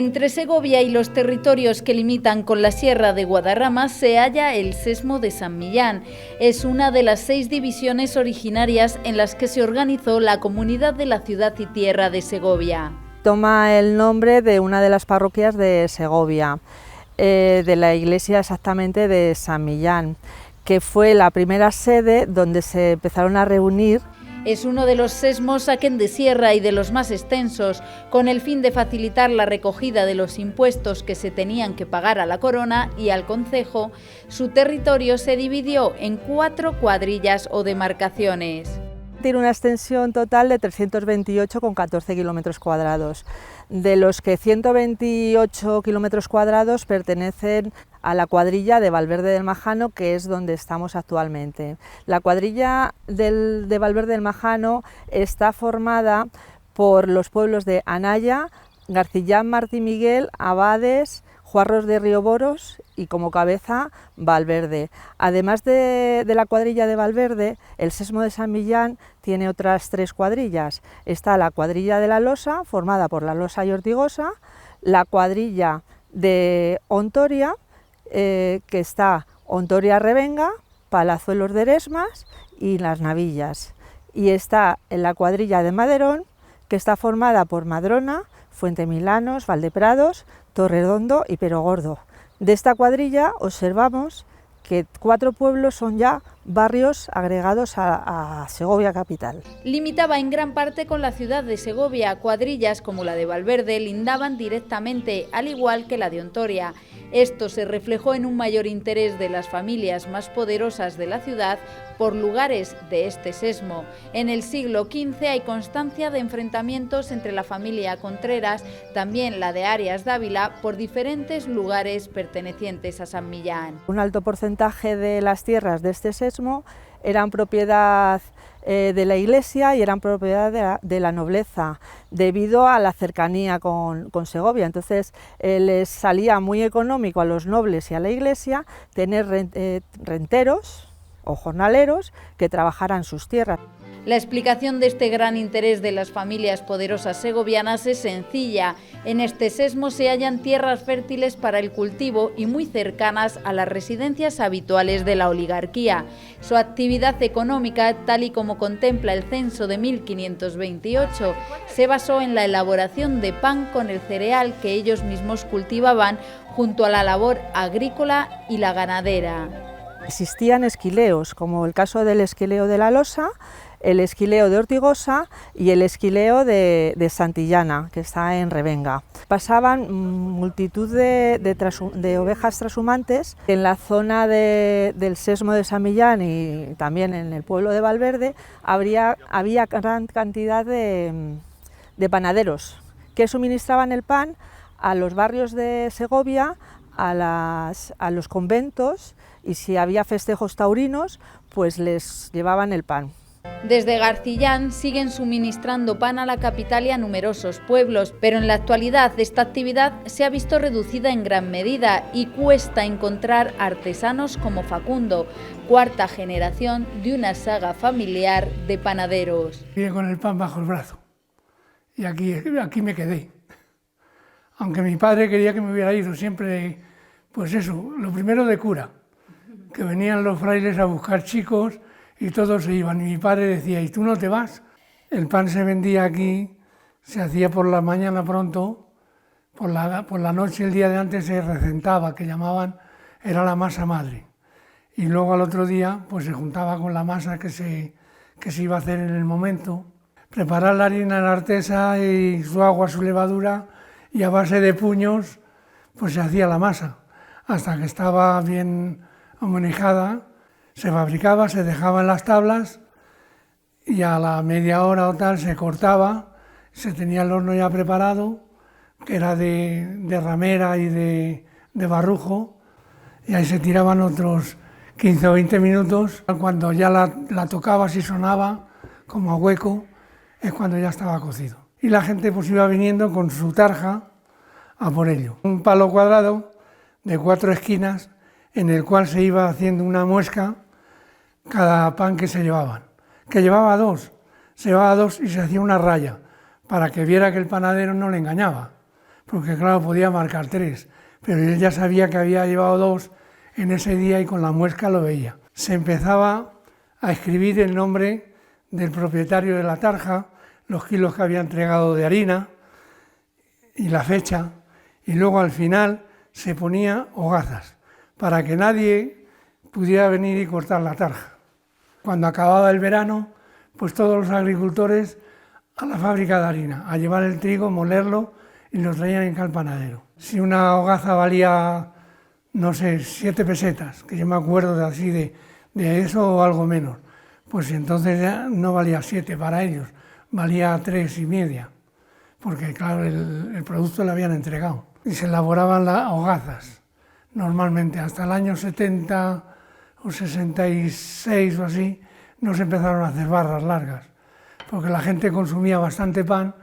Entre Segovia y los territorios que limitan con la Sierra de Guadarrama se halla el Sesmo de San Millán. Es una de las 6 divisiones originarias en las que se organizó la Comunidad de la Ciudad y Tierra de Segovia. Toma el nombre de una de las parroquias de Segovia, de la iglesia exactamente de San Millán, que fue la primera sede donde se empezaron a reunir. Es uno de los sesmos aquén de sierra y de los más extensos, con el fin de facilitar la recogida de los impuestos que se tenían que pagar a la corona y al concejo. Su territorio se dividió en 4 cuadrillas o demarcaciones. Tiene una extensión total de 328,14 kilómetros cuadrados, de los que 128 kilómetros cuadrados pertenecen a la cuadrilla de Valverde del Majano, que es donde estamos actualmente. La cuadrilla de Valverde del Majano está formada por los pueblos de Anaya, Garcillán, Martí Miguel, Abades, Juarros de Rioboros y como cabeza Valverde. Además de la cuadrilla de Valverde, el Sesmo de San Millán tiene otras 3 cuadrillas. Está la cuadrilla de la Losa, formada por la Losa y Ortigosa, la cuadrilla de Ontoria, que está Ontoria-Revenga, Palazuelos de Eresmas y Las Navillas. Y está en la cuadrilla de Maderón, que está formada por Madrona, Fuentemilanos, Valdeprados, Torredondo y Perogordo. De esta cuadrilla observamos que 4 pueblos son ya barrios agregados a Segovia capital. Limitaba en gran parte con la ciudad de Segovia. Cuadrillas como la de Valverde lindaban directamente, al igual que la de Ontoria. Esto se reflejó en un mayor interés de las familias más poderosas de la ciudad por lugares de este sesmo. En el siglo XV hay constancia de enfrentamientos entre la familia Contreras, también la de Arias Dávila, por diferentes lugares pertenecientes a San Millán. Un alto porcentaje de las tierras de este sesmo eran propiedad de la iglesia y eran propiedad de la nobleza, debido a la cercanía con Segovia. Entonces les salía muy económico a los nobles y a la iglesia tener renteros o jornaleros que trabajaran sus tierras. La explicación de este gran interés de las familias poderosas segovianas es sencilla. En este sesmo se hallan tierras fértiles para el cultivo y muy cercanas a las residencias habituales de la oligarquía. Su actividad económica, tal y como contempla el censo de 1528, se basó en la elaboración de pan con el cereal que ellos mismos cultivaban, junto a la labor agrícola y la ganadera. Existían esquileos, como el caso del esquileo de la Losa, el esquileo de Ortigosa y el esquileo de Santillana, que está en Revenga. Pasaban multitud de ovejas trashumantes. En la zona del Sesmo de San Millán y también en el pueblo de Valverde había gran cantidad de panaderos que suministraban el pan a los barrios de Segovia, a los conventos, y si había festejos taurinos, pues les llevaban el pan. Desde Garcillán siguen suministrando pan a la capital y a numerosos pueblos, pero en la actualidad esta actividad se ha visto reducida en gran medida y cuesta encontrar artesanos como Facundo, 4ª generación de una saga familiar de panaderos. Vine con el pan bajo el brazo y aquí me quedé. Aunque mi padre quería que me hubiera ido siempre, pues eso, lo primero de cura, que venían los frailes a buscar chicos y todos se iban. Y mi padre decía, ¿y tú no te vas? El pan se vendía aquí, se hacía por la mañana pronto, por la noche, el día de antes se recentaba, que llamaban, era la masa madre. Y luego al otro día pues se juntaba con la masa que se iba a hacer en el momento. Preparar la harina en la artesa y su agua, su levadura, y a base de puños pues se hacía la masa, hasta que estaba bien homenajada. Se fabricaba, se dejaba en las tablas y a la media hora o tal se cortaba, se tenía el horno ya preparado, que era de ramera y de barrujo, y ahí se tiraban otros 15 o 20 minutos. Cuando ya la tocabas y sonaba como a hueco, es cuando ya estaba cocido. Y la gente pues iba viniendo con su tarja a por ello. Un palo cuadrado de 4 esquinas en el cual se iba haciendo una muesca cada pan que se llevaban, que llevaba 2, se llevaba 2 y se hacía una raya para que viera que el panadero no le engañaba, porque claro, podía marcar 3, pero él ya sabía que había llevado 2 en ese día y con la muesca lo veía. Se empezaba a escribir el nombre del propietario de la tarja, los kilos que había entregado de harina y la fecha, y luego al final se ponía hogazas para que nadie pudiera venir y cortar la tarja. Cuando acababa el verano, pues todos los agricultores a la fábrica de harina, a llevar el trigo, molerlo y lo traían en calpanadero. Si una hogaza valía, no sé, 7 pesetas, que yo me acuerdo de así de eso o algo menos, pues entonces ya no valía 7 para ellos, valía 3,5, porque claro, el producto lo habían entregado. Y se elaboraban las hogazas, normalmente hasta el año 70 o 66 o así, no se empezaron a hacer barras largas, porque la gente consumía bastante pan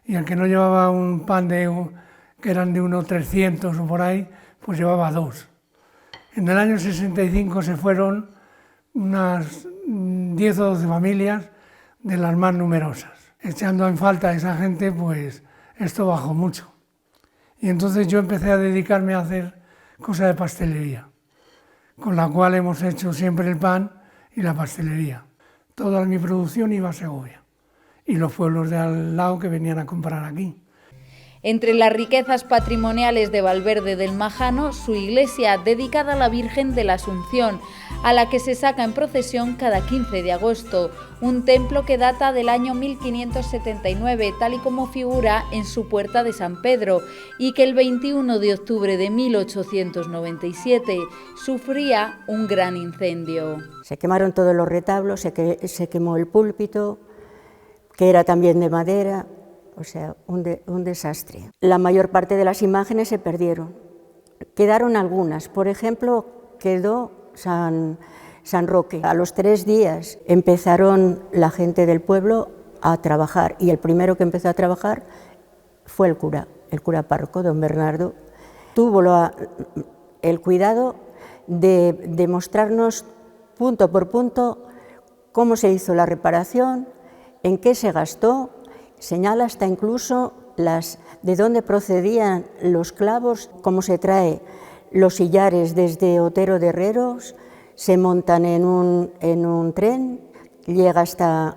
y el que no llevaba un pan que eran de unos 300 o por ahí, pues llevaba 2. En el año 65 se fueron unas 10 o 12 familias de las más numerosas. Echando en falta a esa gente, pues esto bajó mucho. Y entonces yo empecé a dedicarme a hacer cosas de pastelería, con la cual hemos hecho siempre el pan y la pastelería. Toda mi producción iba a Segovia y los pueblos de al lado que venían a comprar aquí. Entre las riquezas patrimoniales de Valverde del Majano, su iglesia dedicada a la Virgen de la Asunción, a la que se saca en procesión cada 15 de agosto, un templo que data del año 1579, tal y como figura en su puerta de San Pedro, y que el 21 de octubre de 1897 sufría un gran incendio. Se quemaron todos los retablos, se quemó el púlpito, que era también de madera. O sea, un desastre. La mayor parte de las imágenes se perdieron. Quedaron algunas. Por ejemplo, quedó San Roque. A los 3 días empezaron la gente del pueblo a trabajar y el primero que empezó a trabajar fue el cura párroco, don Bernardo. Tuvo el cuidado de mostrarnos punto por punto cómo se hizo la reparación, en qué se gastó. Señala hasta incluso de dónde procedían los clavos, cómo se trae los sillares desde Otero de Herreros, se montan en un tren, llega hasta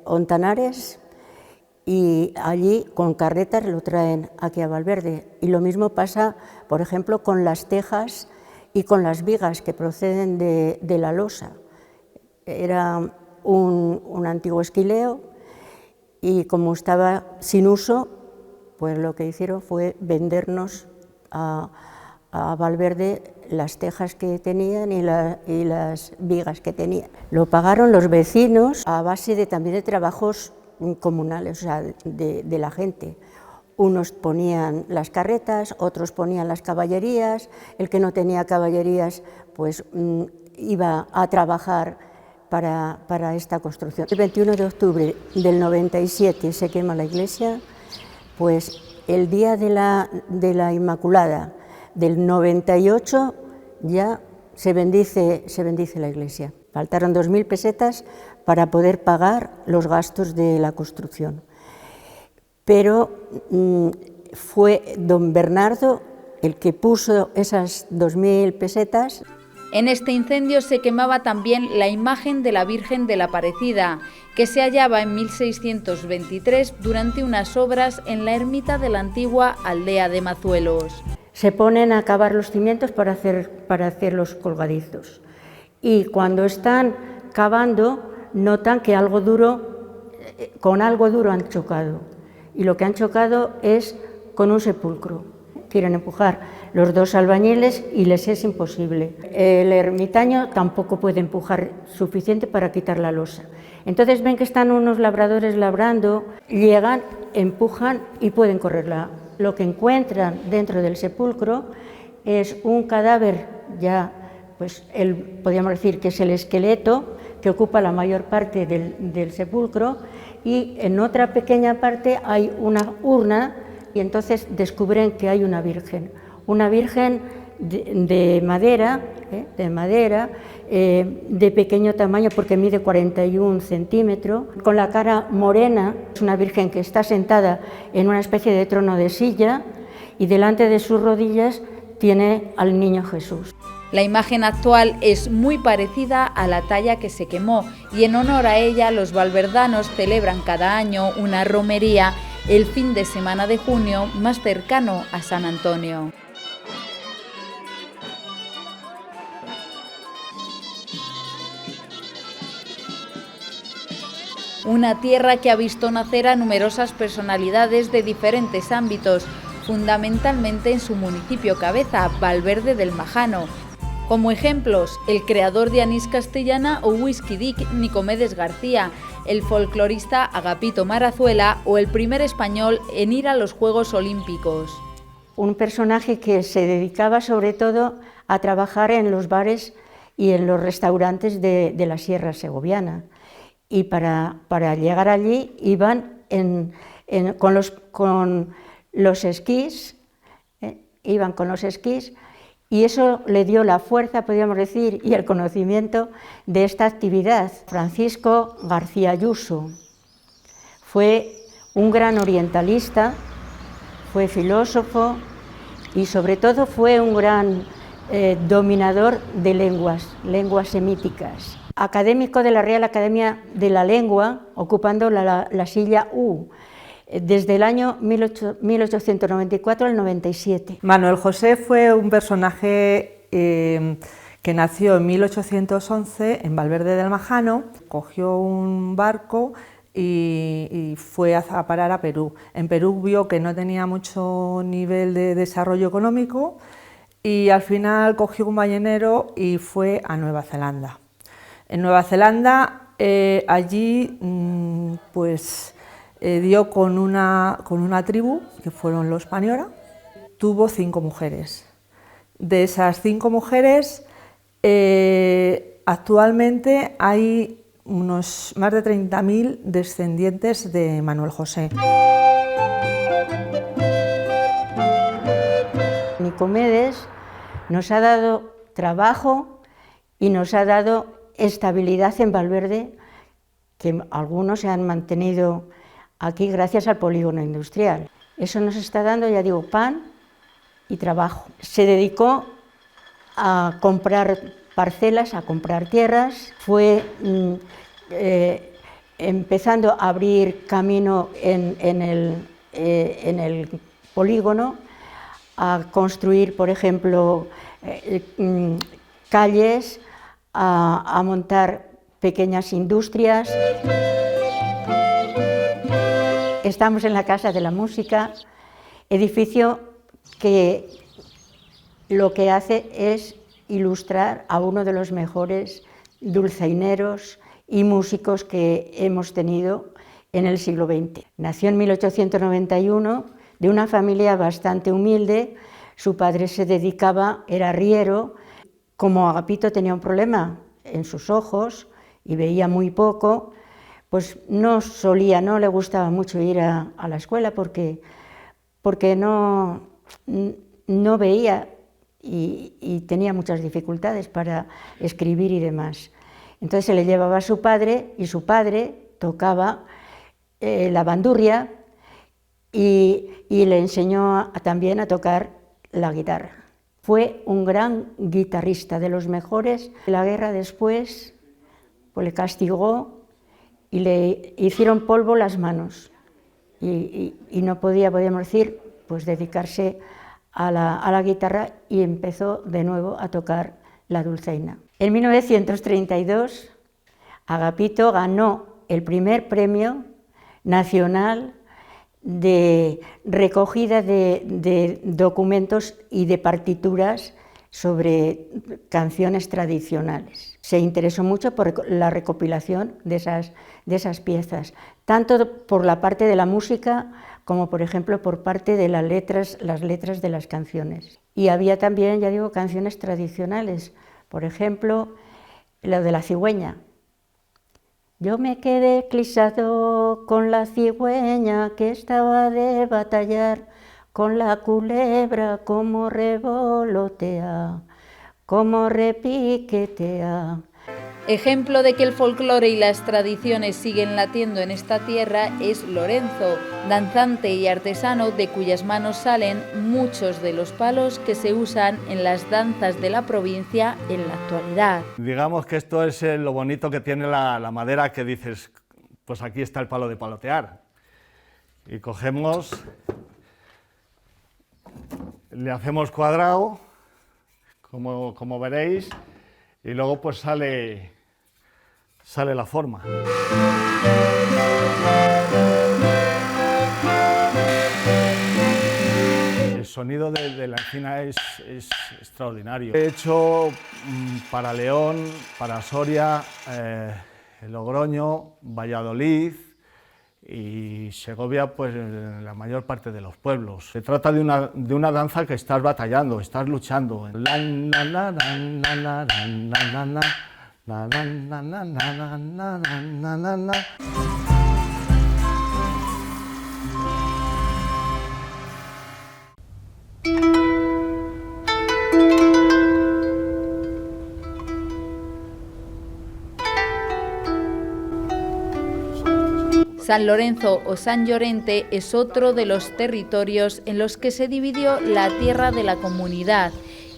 Ontanares y allí con carretas lo traen aquí a Valverde. Y lo mismo pasa, por ejemplo, con las tejas y con las vigas que proceden de la losa. Era un antiguo esquileo. Y como estaba sin uso, pues lo que hicieron fue vendernos a Valverde las tejas que tenían y las vigas que tenían. Lo pagaron los vecinos a base también de trabajos comunales, o sea, de la gente. Unos ponían las carretas, otros ponían las caballerías, el que no tenía caballerías pues iba a trabajar para esta construcción. El 21 de octubre del 97 se quema la iglesia, pues el día de la Inmaculada del 98 ya se bendice la iglesia. Faltaron 2.000 pesetas para poder pagar los gastos de la construcción. Pero fue don Bernardo el que puso esas 2.000 pesetas. En este incendio se quemaba también la imagen de la Virgen de la Aparecida, que se hallaba en 1623 durante unas obras en la ermita de la antigua aldea de Mazuelos. Se ponen a cavar los cimientos para hacer los colgadizos. Y cuando están cavando, notan que con algo duro han chocado. Y lo que han chocado es con un sepulcro. Quieren empujar los 2 albañiles y les es imposible. El ermitaño tampoco puede empujar suficiente para quitar la losa. Entonces ven que están unos labradores labrando, llegan, empujan y pueden correrla. Lo que encuentran dentro del sepulcro es un cadáver ya, pues podríamos decir que es el esqueleto que ocupa la mayor parte del sepulcro, y en otra pequeña parte hay una urna. Y entonces descubren que hay una virgen de madera, de pequeño tamaño porque mide 41 centímetros, con la cara morena. Es una virgen que está sentada en una especie de trono de silla y delante de sus rodillas tiene al niño Jesús. La imagen actual es muy parecida a la talla que se quemó y en honor a ella los valverdanos celebran cada año una romería el fin de semana de junio más cercano a San Antonio. Una tierra que ha visto nacer a numerosas personalidades de diferentes ámbitos, fundamentalmente en su municipio cabeza, Valverde del Majano. Como ejemplos, el creador de anís castellana o whisky dick Nicomedes García, el folclorista Agapito Marazuela o el primer español en ir a los Juegos Olímpicos. Un personaje que se dedicaba sobre todo a trabajar en los bares y en los restaurantes de la Sierra Segoviana. Y para llegar allí iban con los esquís, iban con los esquís, y eso le dio la fuerza, podríamos decir, y el conocimiento de esta actividad. Francisco García Ayuso fue un gran orientalista, fue filósofo y sobre todo fue un gran dominador de lenguas semíticas. Académico de la Real Academia de la Lengua, ocupando la silla U, desde el año 1894 al 97. Manuel José fue un personaje que nació en 1811 en Valverde del Majano, cogió un barco y fue a parar a Perú. En Perú vio que no tenía mucho nivel de desarrollo económico y al final cogió un ballenero y fue a Nueva Zelanda. En Nueva Zelanda, allí dio con una tribu, que fueron los Paniora. Tuvo 5 mujeres. De esas 5 mujeres, actualmente hay unos más de 30.000 descendientes de Manuel José. Nicomedes nos ha dado trabajo y nos ha dado estabilidad en Valverde, que algunos se han mantenido aquí gracias al polígono industrial. Eso nos está dando, ya digo, pan y trabajo. Se dedicó a comprar parcelas, a comprar tierras, fue empezando a abrir camino en el polígono, a construir, por ejemplo, calles, a montar pequeñas industrias. Estamos en la Casa de la Música, edificio que lo que hace es ilustrar a uno de los mejores dulzaineros y músicos que hemos tenido en el siglo XX. Nació en 1891 de una familia bastante humilde, su padre se dedicaba, era arriero. Como Agapito tenía un problema en sus ojos y veía muy poco, pues no le gustaba mucho ir a la escuela porque no veía y tenía muchas dificultades para escribir y demás. Entonces se le llevaba a su padre y su padre tocaba la bandurria y le enseñó también a tocar la guitarra. Fue un gran guitarrista, de los mejores. La guerra después pues le castigó y le hicieron polvo las manos y no podía, podríamos decir, pues dedicarse a la guitarra y empezó de nuevo a tocar la dulzaina. En 1932 Agapito ganó el primer premio nacional de recogida de documentos y de partituras sobre canciones tradicionales. Se interesó mucho por la recopilación de esas piezas, tanto por la parte de la música como, por ejemplo, por parte de las letras de las canciones. Y había también, ya digo, canciones tradicionales, por ejemplo, lo de la cigüeña. Yo me quedé clisado con la cigüeña que estaba de batallar con la culebra como revolotea, como repiquetea. Ejemplo de que el folclore y las tradiciones siguen latiendo en esta tierra es Lorenzo, danzante y artesano de cuyas manos salen muchos de los palos que se usan en las danzas de la provincia en la actualidad. Digamos que esto es lo bonito que tiene la madera, que dices, pues aquí está el palo de palotear. Y cogemos, le hacemos cuadrado, como veréis, y luego pues sale la forma. El sonido de la encina es extraordinario. He hecho para León, para Soria, Logroño, Valladolid y Segovia, pues en la mayor parte de los pueblos. Se trata de una danza que estás batallando, estás luchando. San Lorenzo o San Llorente es otro de los territorios en los que se dividió la tierra de la comunidad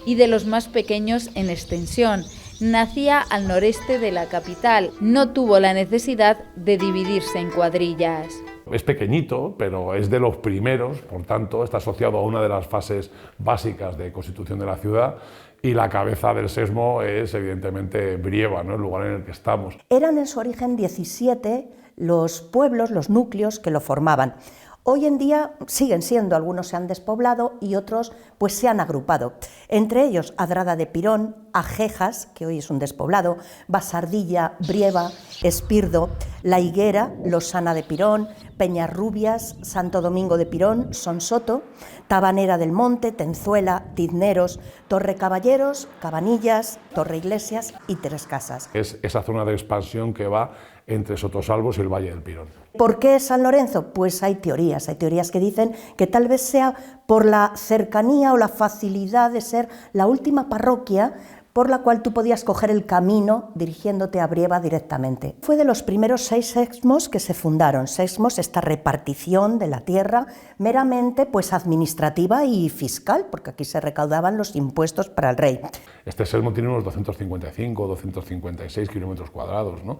y de los más pequeños en extensión. Nacía al noreste de la capital, no tuvo la necesidad de dividirse en cuadrillas. Es pequeñito, pero es de los primeros, por tanto está asociado a una de las fases básicas de constitución de la ciudad, y la cabeza del sesmo es evidentemente Brieva, ¿no?, el lugar en el que estamos. Eran en su origen 17 los pueblos, los núcleos que lo formaban. Hoy en día siguen siendo, algunos se han despoblado y otros pues se han agrupado. Entre ellos Adrada de Pirón, Ajejas, que hoy es un despoblado, Basardilla, Brieva, Espirdo, La Higuera, Losana de Pirón, Peñarrubias, Santo Domingo de Pirón, Sonsoto, Tabanera del Monte, Tenzuela, Tizneros, Torre Caballeros, Cabanillas, Torre Iglesias y Tres Casas. Es esa zona de expansión que va entre Sotosalvos y el Valle del Pirón. ¿Por qué San Lorenzo? Pues hay teorías que dicen que tal vez sea por la cercanía o la facilidad de ser la última parroquia por la cual tú podías coger el camino dirigiéndote a Brieva directamente. Fue de los primeros 6 sexmos que se fundaron. Sexmos, esta repartición de la tierra meramente pues administrativa y fiscal, porque aquí se recaudaban los impuestos para el rey. Este sexmo tiene unos 255 o 256 kilómetros cuadrados, ¿no?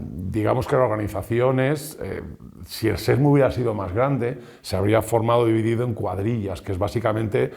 Digamos que la organización es, si el sexmo hubiera sido más grande, se habría formado dividido en cuadrillas, que es básicamente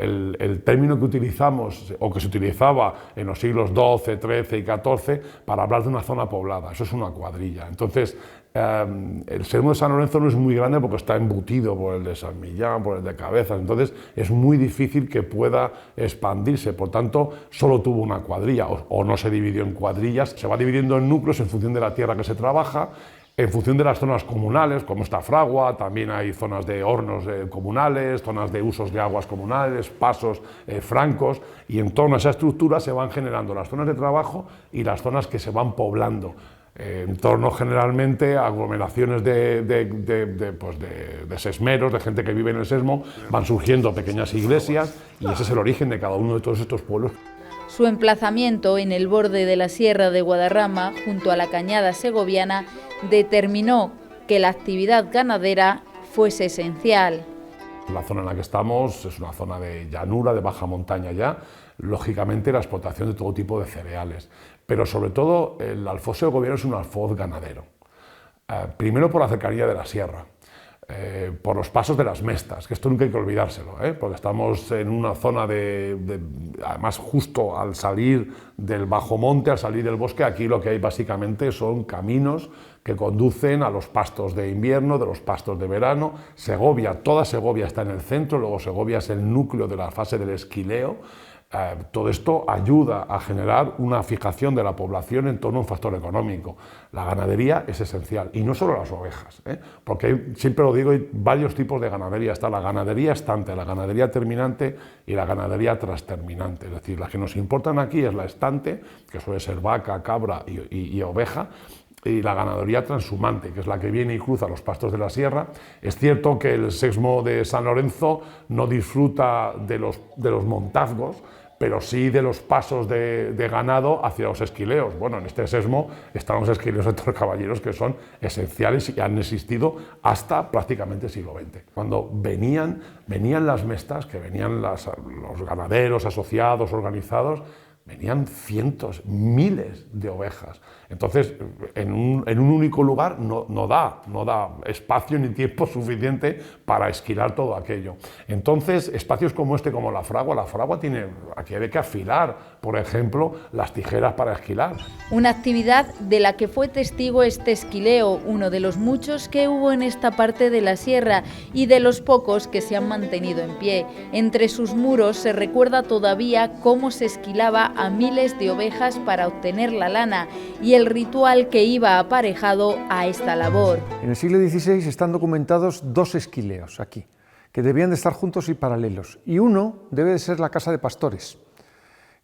el término que utilizamos o que se utilizaba en los siglos XII, XIII y XIV para hablar de una zona poblada. Eso es una cuadrilla. Entonces, el sexmo de San Lorenzo no es muy grande porque está embutido por el de San Millán, por el de Cabezas, entonces es muy difícil que pueda expandirse, por tanto solo tuvo una cuadrilla o no se dividió en cuadrillas, se va dividiendo en núcleos en función de la tierra que se trabaja, en función de las zonas comunales, como esta Fragua, también hay zonas de hornos comunales, zonas de usos de aguas comunales, pasos francos, y en torno a esa estructura se van generando las zonas de trabajo y las zonas que se van poblando. En torno generalmente a aglomeraciones de sesmeros, de gente que vive en el sesmo, van surgiendo pequeñas iglesias y ese es el origen de cada uno de todos estos pueblos. Su emplazamiento en el borde de la Sierra de Guadarrama, junto a la Cañada segoviana, determinó que la actividad ganadera fuese esencial. La zona en la que estamos es una zona de llanura, de baja montaña ya, lógicamente la explotación de todo tipo de cereales, pero sobre todo el alfoz segoviano es un alfoz ganadero. Primero por la cercanía de la sierra, por los pasos de las mestas, que esto nunca hay que olvidárselo, porque estamos en una zona además justo al salir del bajo monte, al salir del bosque, aquí lo que hay básicamente son caminos que conducen a los pastos de invierno, de los pastos de verano. Segovia, toda Segovia está en el centro, luego Segovia es el núcleo de la fase del esquileo. Todo esto ayuda a generar una fijación de la población en torno a un factor económico. La ganadería es esencial, y no solo las ovejas, porque siempre lo digo, hay varios tipos de ganadería. Está la ganadería estante, la ganadería terminante y la ganadería trasterminante. Es decir, las que nos importan aquí es la estante, que suele ser vaca, cabra y oveja, y la ganadería transhumante, que es la que viene y cruza los pastos de la sierra. Es cierto que el sesmo de San Lorenzo no disfruta de los montazgos, pero sí de los pasos de ganado hacia los esquileos. Bueno, en este sesmo están los esquileos de Torrecaballeros, que son esenciales y han existido hasta prácticamente el siglo XX. Cuando venían las mestas, que venían los ganaderos asociados, organizados, venían cientos, miles de ovejas. Entonces, en un único lugar no da espacio ni tiempo suficiente para esquilar todo aquello. Entonces, espacios como este, como la fragua tiene, aquí hay que afilar, por ejemplo, las tijeras para esquilar. Una actividad de la que fue testigo este esquileo, uno de los muchos que hubo en esta parte de la sierra y de los pocos que se han mantenido en pie. Entre sus muros se recuerda todavía cómo se esquilaba a miles de ovejas para obtener la lana y el ritual que iba aparejado a esta labor. En el siglo XVI están documentados 2 esquileos aquí, que debían de estar juntos y paralelos, y uno debe de ser la casa de pastores,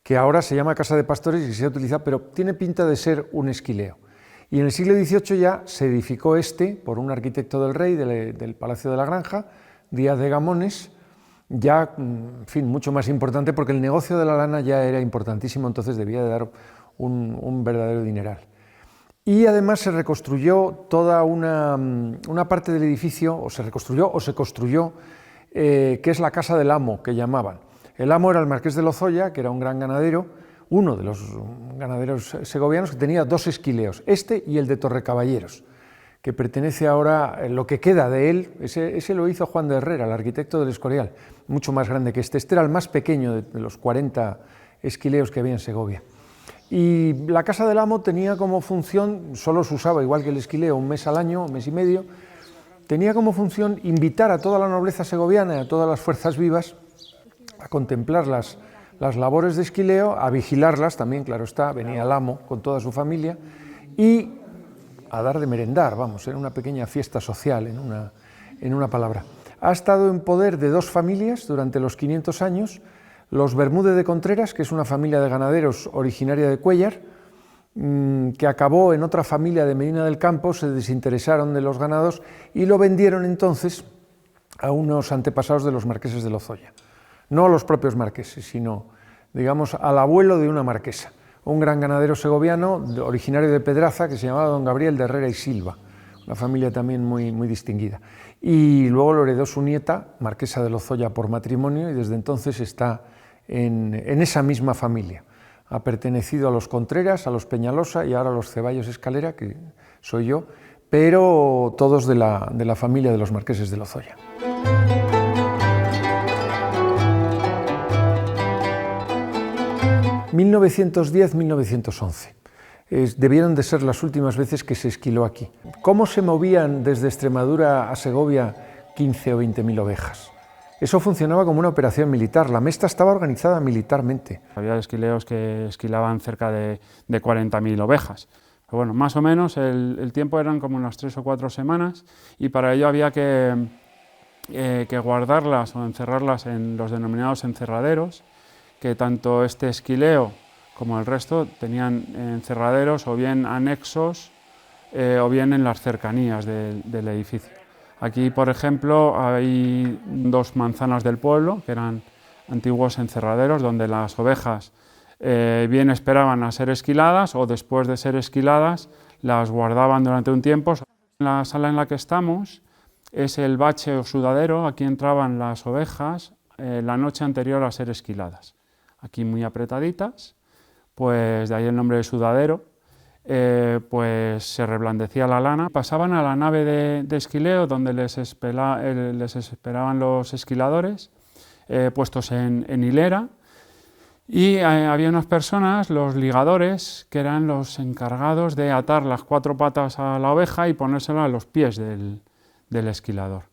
que ahora se llama casa de pastores y se utiliza, pero tiene pinta de ser un esquileo. Y en el siglo XVIII ya se edificó este por un arquitecto del rey del Palacio de la Granja, Díaz de Gamones, ya, en fin, mucho más importante porque el negocio de la lana ya era importantísimo, entonces debía de dar un verdadero dineral. Y además se reconstruyó toda una parte del edificio, o se construyó, que es la casa del amo, que llamaban. El amo era el marqués de Lozoya, que era un gran ganadero, uno de los ganaderos segovianos, que tenía 2 esquileos, este y el de Torrecaballeros, que pertenece ahora, lo que queda de él, ese lo hizo Juan de Herrera, el arquitecto del Escorial, mucho más grande que este. Este era el más pequeño de los 40 esquileos que había en Segovia. Y la casa del amo tenía como función, solo se usaba, igual que el esquileo, un mes al año, un mes y medio, tenía como función invitar a toda la nobleza segoviana y a todas las fuerzas vivas a contemplar las labores de esquileo, a vigilarlas también, claro está, venía el amo con toda su familia, y a dar de merendar, vamos, era una pequeña fiesta social, en una palabra. Ha estado en poder de 2 familias durante los 500 años, los Bermúdez de Contreras, que es una familia de ganaderos originaria de Cuéllar, que acabó en otra familia de Medina del Campo, se desinteresaron de los ganados y lo vendieron entonces a unos antepasados de los marqueses de Lozoya. No a los propios marqueses, sino, digamos, al abuelo de una marquesa, un gran ganadero segoviano, originario de Pedraza, que se llamaba don Gabriel de Herrera y Silva, una familia también muy distinguida. Y luego lo heredó su nieta, marquesa de Lozoya por matrimonio, y desde entonces está en esa misma familia. Ha pertenecido a los Contreras, a los Peñalosa y ahora a los Ceballos Escalera, que soy yo, pero todos de la familia de los marqueses de Lozoya. ...1910-1911... debieron de ser las últimas veces que se esquiló aquí. ¿Cómo se movían desde Extremadura a Segovia 15 o 20.000 ovejas? Eso funcionaba como una operación militar, la mesta estaba organizada militarmente. Había esquileos que esquilaban cerca de 40.000 ovejas. Pero bueno, más o menos el tiempo eran como unas 3 o 4 semanas y para ello había que guardarlas o encerrarlas en los denominados encerraderos, que tanto este esquileo como el resto tenían encerraderos o bien anexos o bien en las cercanías del edificio. Aquí, por ejemplo, hay 2 manzanas del pueblo, que eran antiguos encerraderos, donde las ovejas bien esperaban a ser esquiladas o después de ser esquiladas las guardaban durante un tiempo. La sala en la que estamos es el bache o sudadero, aquí entraban las ovejas la noche anterior a ser esquiladas. Aquí muy apretaditas, pues de ahí el nombre de sudadero. Pues se reblandecía la lana, pasaban a la nave de esquileo donde les esperaban los esquiladores, puestos en hilera, y había unas personas, los ligadores, que eran los encargados de atar las 4 patas a la oveja y ponérselas a los pies del esquilador.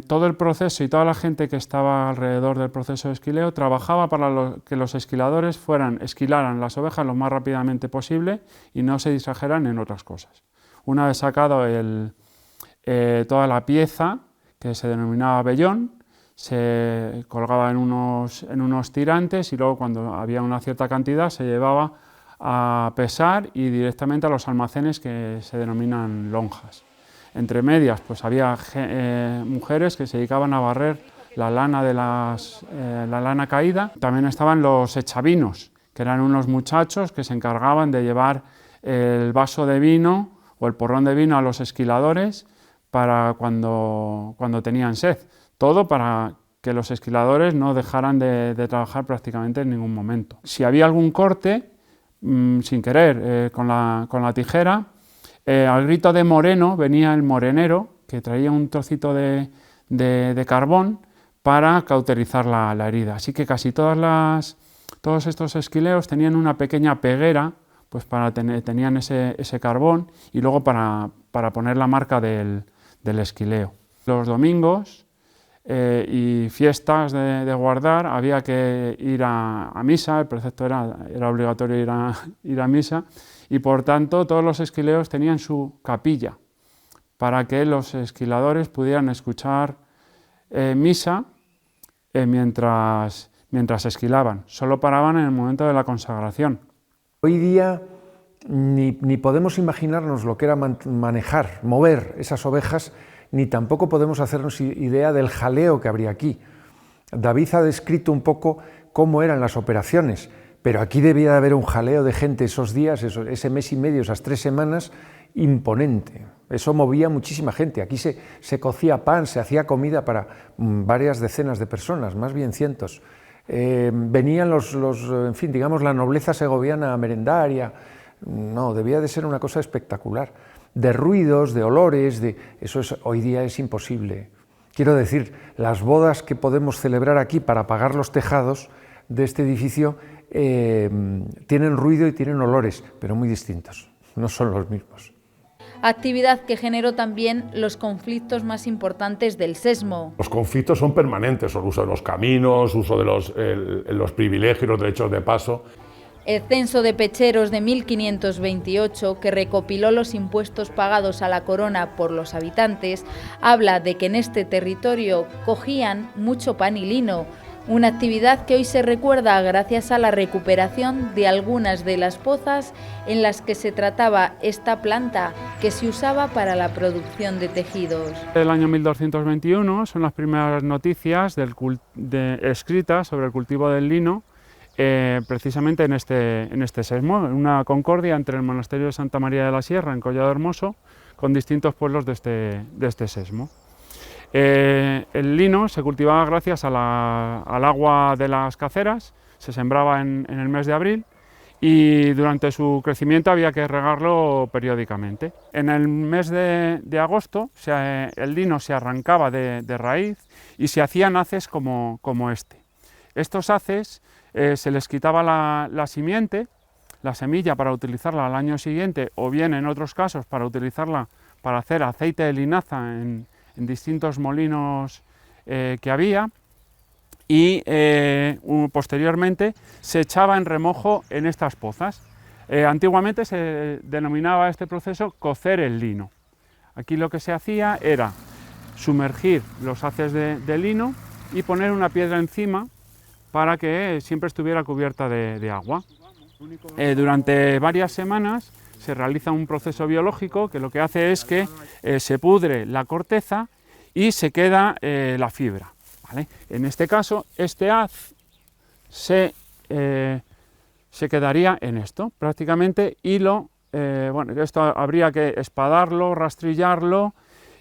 Todo el proceso y toda la gente que estaba alrededor del proceso de esquileo trabajaba para que los esquiladores esquilaran las ovejas lo más rápidamente posible y no se distrajeran en otras cosas. Una vez sacado toda la pieza, que se denominaba vellón, se colgaba en unos tirantes y luego cuando había una cierta cantidad se llevaba a pesar y directamente a los almacenes que se denominan lonjas. Entre medias, pues había mujeres que se dedicaban a barrer la lana la lana caída. También estaban los echavinos, que eran unos muchachos que se encargaban de llevar el vaso de vino o el porrón de vino a los esquiladores para cuando tenían sed. Todo para que los esquiladores no dejaran de trabajar prácticamente en ningún momento. Si había algún corte, sin querer, con la tijera, al grito de moreno venía el morenero, que traía un trocito de carbón para cauterizar la herida. Así que casi todos estos esquileos tenían una pequeña peguera, pues tenían ese carbón, y luego para poner la marca del esquileo. Los domingos y fiestas de guardar había que ir a misa, el precepto era obligatorio ir a misa, y por tanto todos los esquileos tenían su capilla para que los esquiladores pudieran escuchar misa mientras esquilaban. Solo paraban en el momento de la consagración. Hoy día ni podemos imaginarnos lo que era manejar, mover esas ovejas, ni tampoco podemos hacernos idea del jaleo que habría aquí. David ha descrito un poco cómo eran las operaciones, pero aquí debía de haber un jaleo de gente esos días, ese mes y medio, esas 3 semanas, imponente. Eso movía muchísima gente. Aquí se cocía pan, se hacía comida para varias decenas de personas, más bien cientos. Venían en fin, digamos, la nobleza segoviana a merendar. No, debía de ser una cosa espectacular. De ruidos, de olores, hoy día es imposible. Quiero decir, las bodas que podemos celebrar aquí para apagar los tejados de este edificio tienen ruido y tienen olores, pero muy distintos, no son los mismos. Actividad que generó también los conflictos más importantes del Sesmo. Los conflictos son permanentes, el uso de los caminos, uso de los privilegios, los derechos de paso. El censo de Pecheros de 1528, que recopiló los impuestos pagados a la corona por los habitantes, habla de que en este territorio cogían mucho pan y lino, una actividad que hoy se recuerda gracias a la recuperación de algunas de las pozas en las que se trataba esta planta que se usaba para la producción de tejidos. El año 1221 son las primeras noticias escritas sobre el cultivo del lino, precisamente en este sesmo, en una concordia entre el monasterio de Santa María de la Sierra, en Collado Hermoso, con distintos pueblos de este sesmo. El lino se cultivaba gracias al agua de las caceras, se sembraba en el mes de abril y durante su crecimiento había que regarlo periódicamente. En el mes de agosto el lino se arrancaba de raíz y se hacían haces como este. Estos haces se les quitaba la simiente, la semilla, para utilizarla al año siguiente, o bien en otros casos para utilizarla para hacer aceite de linaza en distintos molinos que había, y posteriormente se echaba en remojo en estas pozas. Antiguamente se denominaba este proceso cocer el lino. Aquí lo que se hacía era sumergir los haces de lino y poner una piedra encima para que siempre estuviera cubierta de agua. Durante varias semanas se realiza un proceso biológico que lo que hace es que se pudre la corteza y se queda la fibra, ¿vale? En este caso, este haz se quedaría en esto, prácticamente hilo. Esto habría que espadarlo, rastrillarlo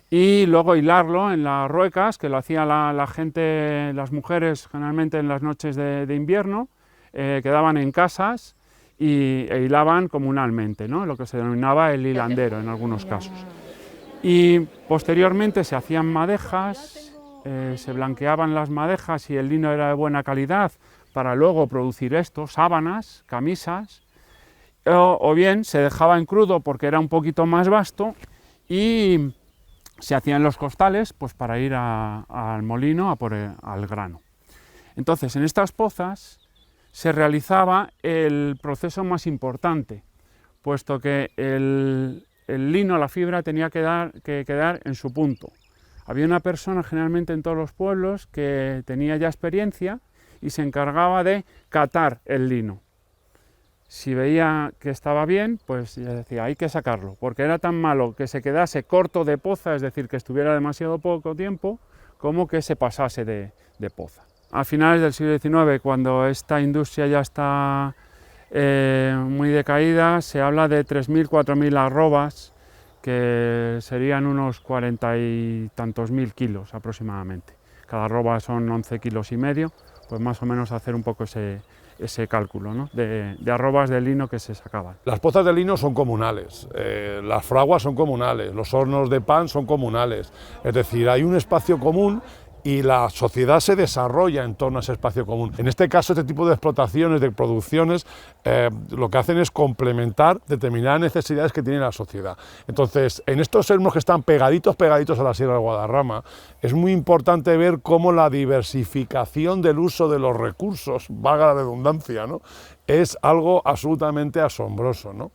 y luego hilarlo en las ruecas, que lo hacía la gente, las mujeres, generalmente en las noches de invierno, quedaban en casas e hilaban comunalmente, ¿no? Lo que se denominaba el hilandero en algunos casos. Y posteriormente se hacían madejas, se blanqueaban las madejas y el lino era de buena calidad para luego producir esto, sábanas, camisas, o bien se dejaba en crudo porque era un poquito más vasto y se hacían los costales pues para ir al molino a por al grano. Entonces, en estas pozas se realizaba el proceso más importante, puesto que el lino, la fibra, tenía que quedar en su punto. Había una persona, generalmente en todos los pueblos, que tenía ya experiencia y se encargaba de catar el lino. si veía que estaba bien, pues decía, hay que sacarlo, porque era tan malo que se quedase corto de poza, es decir, que estuviera demasiado poco tiempo, como que se pasase de poza. A finales del siglo XIX, cuando esta industria ya está muy decaída, se habla de 3.000, 4.000 arrobas, que serían unos 40 y tantos mil kilos aproximadamente. Cada arroba son 11 kilos y medio, pues más o menos hacer un poco ese cálculo, ¿no?, de arrobas de lino que se sacaban. Las pozas de lino son comunales, las fraguas son comunales, los hornos de pan son comunales, es decir, hay un espacio común y la sociedad se desarrolla en torno a ese espacio común. En este caso, este tipo de explotaciones, de producciones, lo que hacen es complementar determinadas necesidades que tiene la sociedad. Entonces, en estos sesmos que están pegaditos a la Sierra de Guadarrama, es muy importante ver cómo la diversificación del uso de los recursos, valga la redundancia, ¿no?, es algo absolutamente asombroso, ¿no?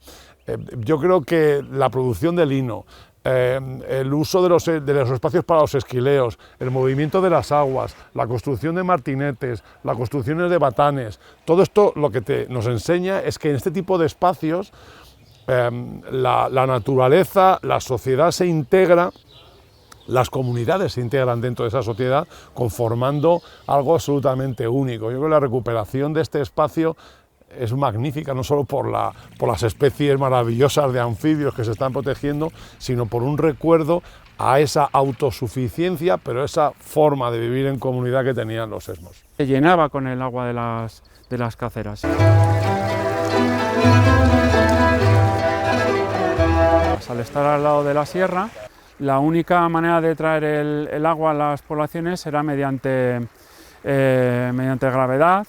Yo creo que la producción de lino, el uso de los espacios para los esquileos, el movimiento de las aguas, la construcción de martinetes, las construcciones de batanes, todo esto lo que nos enseña es que en este tipo de espacios la naturaleza, la sociedad se integra, las comunidades se integran dentro de esa sociedad conformando algo absolutamente único. Yo creo que la recuperación de este espacio es magnífica, no solo por las especies maravillosas de anfibios que se están protegiendo, sino por un recuerdo a esa autosuficiencia, pero esa forma de vivir en comunidad que tenían los sesmos. Se llenaba con el agua de las caceras. Al estar al lado de la sierra, la única manera de traer el agua a las poblaciones era mediante gravedad,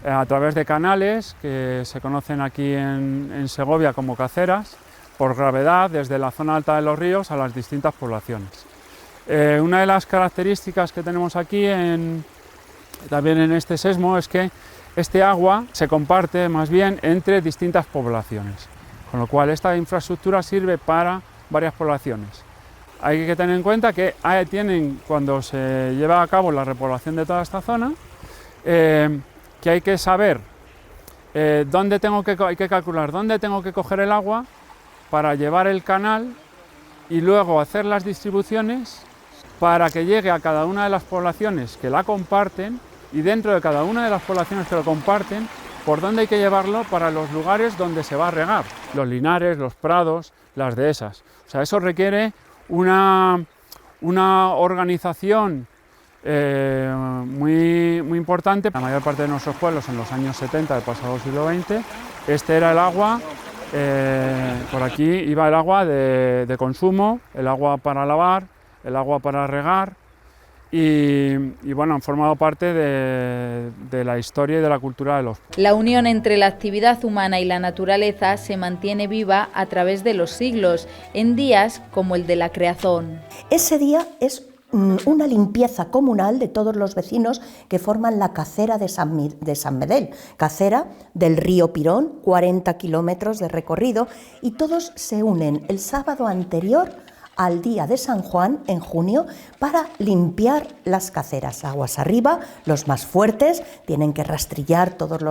a través de canales que se conocen aquí en Segovia como caceras, por gravedad desde la zona alta de los ríos a las distintas poblaciones. Una de las características que tenemos aquí también en este sesmo es que este agua se comparte más bien entre distintas poblaciones, con lo cual esta infraestructura sirve para varias poblaciones. Hay que tener en cuenta que cuando se lleva a cabo la repoblación de toda esta zona, que hay que saber hay que calcular dónde tengo que coger el agua para llevar el canal y luego hacer las distribuciones para que llegue a cada una de las poblaciones que la comparten y dentro de cada una de las poblaciones que lo comparten, por dónde hay que llevarlo para los lugares donde se va a regar, los linares, los prados, las dehesas. O sea, eso requiere una organización muy importante. La mayor parte de nuestros pueblos en los años 70 del pasado siglo XX, este era el agua, por aquí iba el agua de consumo, el agua para lavar, el agua para regar y bueno, han formado parte de la historia y de la cultura de los pueblos. La unión entre la actividad humana y la naturaleza se mantiene viva a través de los siglos, en días como el de la Creazón. Ese día es una limpieza comunal de todos los vecinos que forman la cacera de San Medel, cacera del río Pirón, 40 kilómetros de recorrido, y todos se unen el sábado anterior al día de San Juan, en junio, para limpiar las caceras. Aguas arriba, los más fuertes tienen que rastrillar todos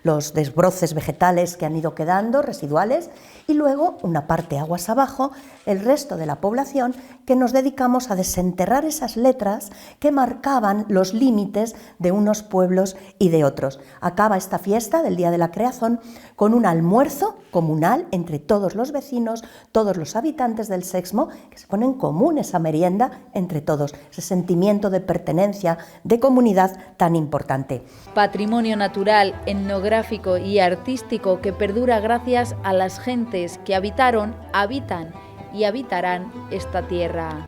los desbroces vegetales que han ido quedando, residuales, y luego una parte aguas abajo, el resto de la población, que nos dedicamos a desenterrar esas letras que marcaban los límites de unos pueblos y de otros. Acaba esta fiesta del Día de la Creazón con un almuerzo comunal entre todos los vecinos, todos los habitantes del sexmo, que se pone en común esa merienda entre todos, ese sentimiento de pertenencia, de comunidad tan importante. Patrimonio natural, etnográfico y artístico que perdura gracias a las gentes que habitaron, habitan y habitarán esta tierra.